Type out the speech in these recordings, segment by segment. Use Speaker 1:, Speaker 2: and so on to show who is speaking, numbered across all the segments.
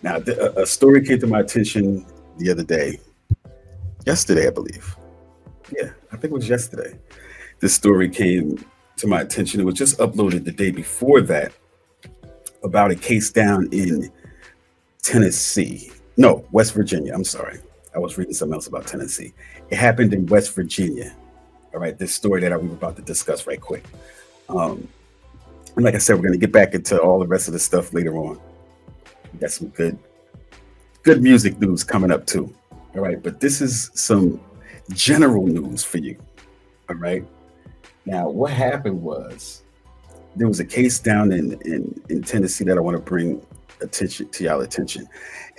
Speaker 1: Now, a story came to my attention the other day, yesterday, I believe. Yeah, I think it was yesterday. This story came to my attention. It was just uploaded the day before that about a case down in Tennessee. No, West Virginia. I'm sorry. I was reading something else about Tennessee. It happened in West Virginia. All right, this story that we were about to discuss right quick. Um, and like I said, we're going to get back into all the rest of the stuff later on. We got some good music news coming up too. All right, but this is some general news for you. All right. Now, what happened was there was a case down in Tennessee that I want to bring attention to y'all attention,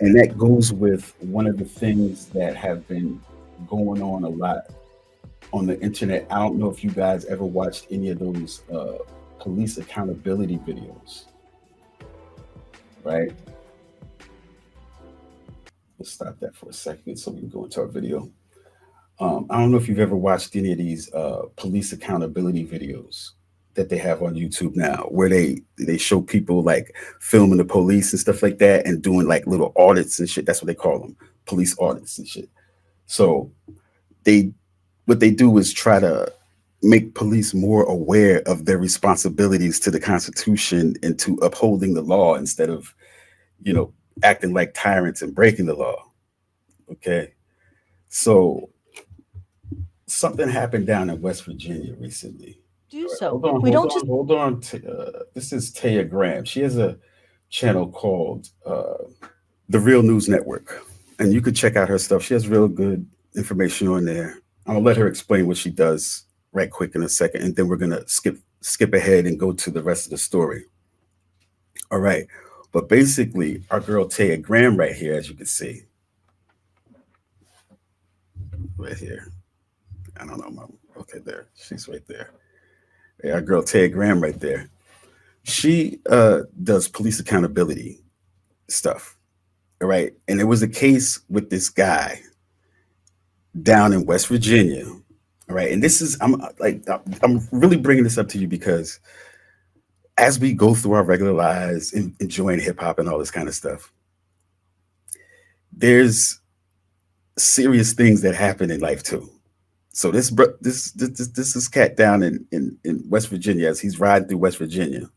Speaker 1: and that goes with one of the things that have been going on a lot on the internet. I don't know if you guys ever watched any of those police accountability videos, right? Let's stop that for a second so we can go into our video. I don't know if you've ever watched any of these police accountability videos that they have on YouTube now, where they show people like filming the police and stuff like that, and doing like little audits and shit. That's what they call them, police audits and shit. So they what they do is try to make police more aware of their responsibilities to the Constitution and to upholding the law instead of, you know, acting like tyrants and breaking the law. Okay, so something happened down in West Virginia recently.
Speaker 2: Do
Speaker 1: All right,
Speaker 2: so.
Speaker 1: hold on,
Speaker 2: We
Speaker 1: hold
Speaker 2: don't
Speaker 1: on,
Speaker 2: just
Speaker 1: hold on. This is Taya Graham. She has a channel called The Real News Network, and you could check out her stuff. She has real good information on there. I'm gonna let her explain what she does right quick in a second, and then we're gonna skip ahead and go to the rest of the story. All right, but basically, our girl Taya Graham right here, as you can see, right here. I don't know, mom. Okay, there. She's right there. Yeah, our girl Taya Graham right there. She does police accountability stuff. All right. And there was a case with this guy down in West Virginia. All right. And this is I'm really bringing this up to you because as we go through our regular lives, enjoying hip hop and all this kind of stuff, there's serious things that happen in life too. So this is cat down in West Virginia. As he's riding through West Virginia,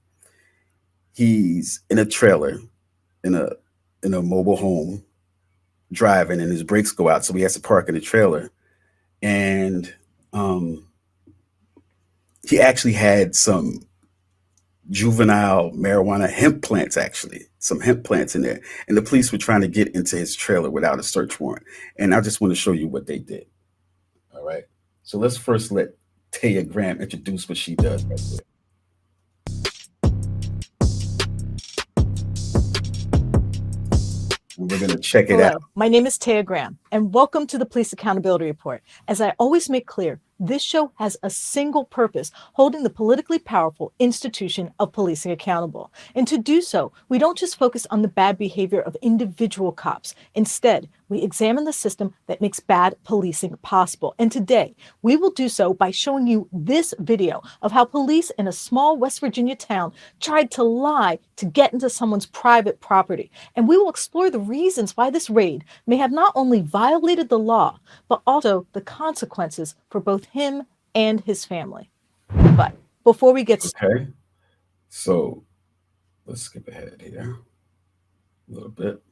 Speaker 1: he's in a trailer in a mobile home driving, and his brakes go out, so he has to park in the trailer. And um, he actually had some juvenile marijuana hemp plants, actually some hemp plants in there, and the police were trying to get into his trailer without a search warrant. And I just want to show you what they did. All right. So let's first let Taya Graham introduce what she does right there. And we're going to check it out.
Speaker 2: Hello, my name is Taya Graham, and welcome to the Police Accountability Report. As I always make clear, this show has a single purpose: holding the politically powerful institution of policing accountable. And to do so, we don't just focus on the bad behavior of individual cops. Instead, we examine the system that makes bad policing possible. And today, we will do so by showing you this video of how police in a small West Virginia town tried to lie to get into someone's private property. And we will explore the reasons why this raid may have not only violated the law, but also the consequences for both him and his family. But before we get started,
Speaker 1: Okay. So let's skip ahead here a little bit.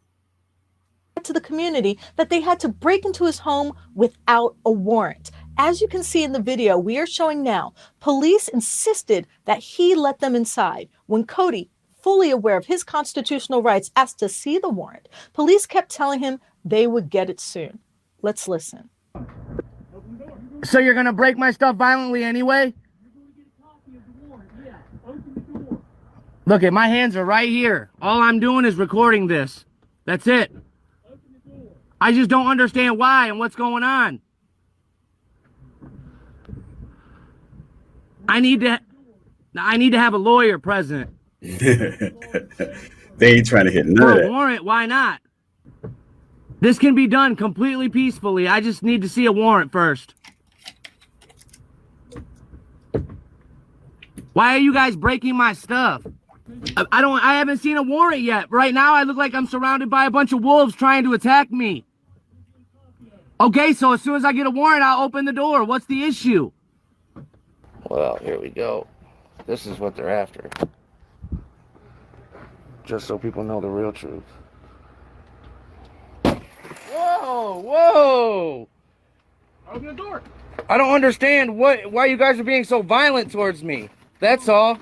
Speaker 2: to the community that they had to break into his home without a warrant. As you can see in the video we are showing now, police insisted that he let them inside. When Cody, fully aware of his constitutional rights, asked to see the warrant, police kept telling him they would get it soon. Let's listen.
Speaker 3: So you're gonna break my stuff violently anyway? Look, my hands are right here. All I'm doing is recording this. That's it. I just don't understand why and what's going on. I need to have a lawyer present.
Speaker 1: They ain't trying to hit none
Speaker 3: For
Speaker 1: of
Speaker 3: a
Speaker 1: that.
Speaker 3: warrant, why not? This can be done completely peacefully. I just need to see a warrant first. Why are you guys breaking my stuff? I haven't seen a warrant yet. Right now, I look like I'm surrounded by a bunch of wolves trying to attack me. Okay, so as soon as I get a warrant, I'll open the door. What's the issue? Well, here we go. This is what they're after. Just so people know the real truth. Whoa, whoa! Open the door. I don't understand why you guys are being so violent towards me. That's all.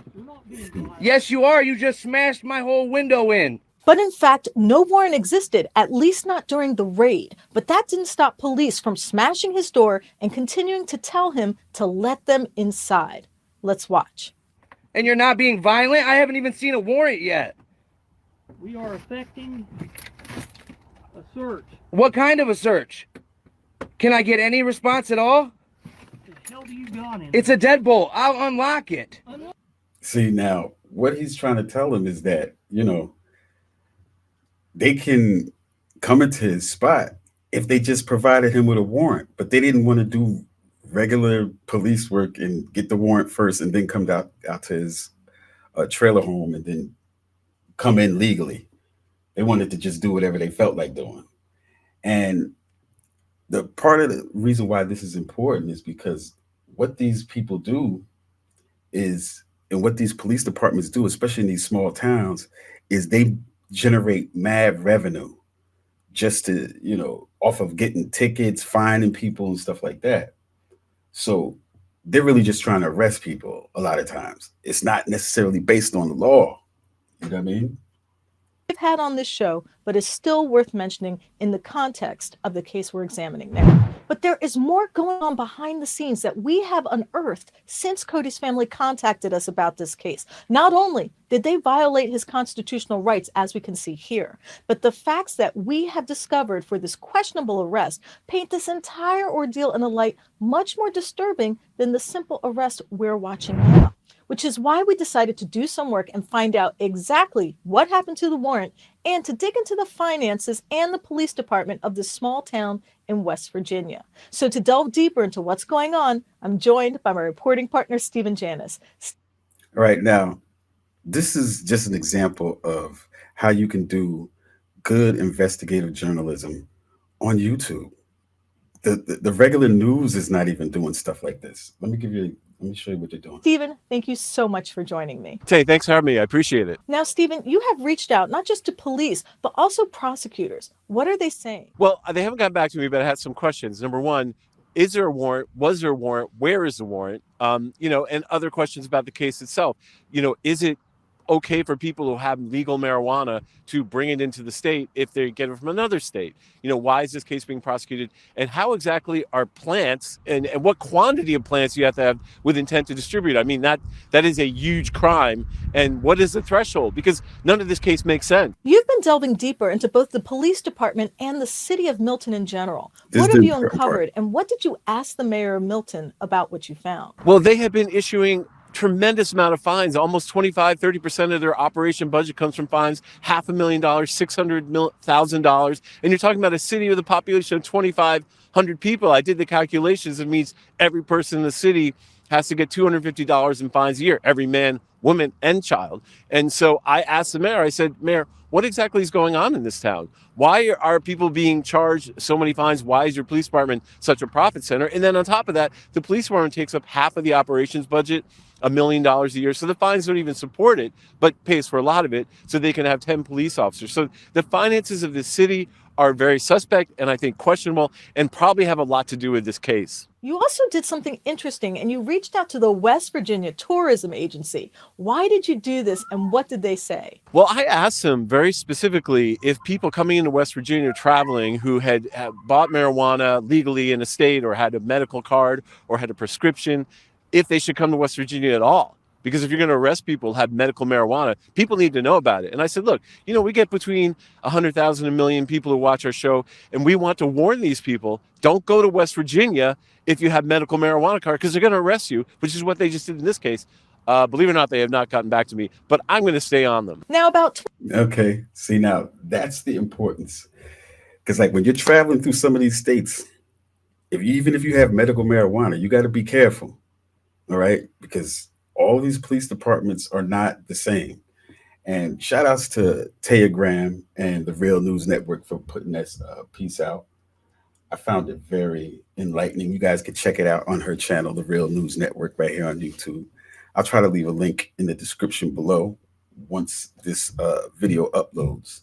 Speaker 3: Yes, you are. You just smashed my whole window in.
Speaker 2: But in fact, no warrant existed, at least not during the raid. But that didn't stop police from smashing his door and continuing to tell him to let them inside. Let's watch.
Speaker 3: And you're not being violent? I haven't even seen a warrant yet.
Speaker 4: We are effecting a search.
Speaker 3: What kind of a search? Can I get any response at all?
Speaker 4: What the hell do you got in?
Speaker 3: It's a deadbolt. I'll unlock it.
Speaker 1: See, now, what he's trying to tell him is that, they can come into his spot if they just provided him with a warrant, but they didn't want to do regular police work and get the warrant first and then come out to his trailer home and then come in legally. They wanted to just do whatever they felt like doing. And the part of the reason why this is important is because what these people do is, and what these police departments do, especially in these small towns, is they generate mad revenue just to, off of getting tickets, finding people and stuff like that. So they're really just trying to arrest people a lot of times. It's not necessarily based on the law. You know what I mean?
Speaker 2: We've had on this show, but is still worth mentioning in the context of the case we're examining now. But there is more going on behind the scenes that we have unearthed since Cody's family contacted us about this case. Not only did they violate his constitutional rights, as we can see here, but the facts that we have discovered for this questionable arrest paint this entire ordeal in a light much more disturbing than the simple arrest we're watching now. Which is why we decided to do some work and find out exactly what happened to the warrant and to dig into the finances and the police department of this small town in West Virginia. So to delve deeper into what's going on, I'm joined by my reporting partner, Stephen Janis.
Speaker 1: All right, now, this is just an example of how you can do good investigative journalism on YouTube. The regular news is not even doing stuff like this. Let me show you what they're doing.
Speaker 2: Stephen, thank you so much for joining me.
Speaker 5: Tay, thanks for having me. I appreciate it.
Speaker 2: Now, Stephen, you have reached out not just to police, but also prosecutors. What are they saying?
Speaker 5: Well, they haven't gotten back to me, but I had some questions. Number one, is there a warrant? Was there a warrant? Where is the warrant? And other questions about the case itself. Is it okay for people who have legal marijuana to bring it into the state if they get it from another state? Why is this case being prosecuted? And how exactly are plants and what quantity of plants you have to have with intent to distribute? I mean, that is a huge crime. And what is the threshold? Because none of this case makes sense.
Speaker 2: You've been delving deeper into both the police department and the city of Milton in general. What have you uncovered? And what did you ask the mayor of Milton about what you found?
Speaker 5: Well, they have been issuing tremendous amount of fines. Almost 25-30% of their operation budget comes from fines. $500,000, $600,000. And you're talking about a city with a population of 2,500 people. I did the calculations. It means every person in the city has to get $250 in fines a year, every man, woman, and child. And so I asked the mayor, I said, Mayor, what exactly is going on in this town? Why are people being charged so many fines? Why is your police department such a profit center? And then on top of that, the police department takes up half of the operations budget, $1 million a year. So the fines don't even support it, but pays for a lot of it so they can have 10 police officers. So the finances of the city are very suspect and I think questionable and probably have a lot to do with this case.
Speaker 2: You also did something interesting and you reached out to the West Virginia Tourism Agency. Why did you do this and what did they say?
Speaker 5: Well, I asked them very specifically if people coming into West Virginia traveling who had bought marijuana legally in a state or had a medical card or had a prescription, if they should come to West Virginia at all. Because if you're going to arrest people who have medical marijuana, people need to know about it. And I said, look, we get between 100,000 and 1 million people who watch our show, and we want to warn these people, don't go to West Virginia if you have medical marijuana card, because they're going to arrest you, which is what they just did in this case. Believe it or not, they have not gotten back to me, but I'm going to stay on them.
Speaker 2: Now about...
Speaker 1: Okay, see, now that's the importance. Because like when you're traveling through some of these states, even if you have medical marijuana, you got to be careful, all right? Because all these police departments are not the same. And shout outs to Taya Graham and the Real News Network for putting this piece out. I found it very enlightening. You guys can check it out on her channel, the Real News Network, right here on YouTube. I'll try to leave a link in the description below once this video uploads.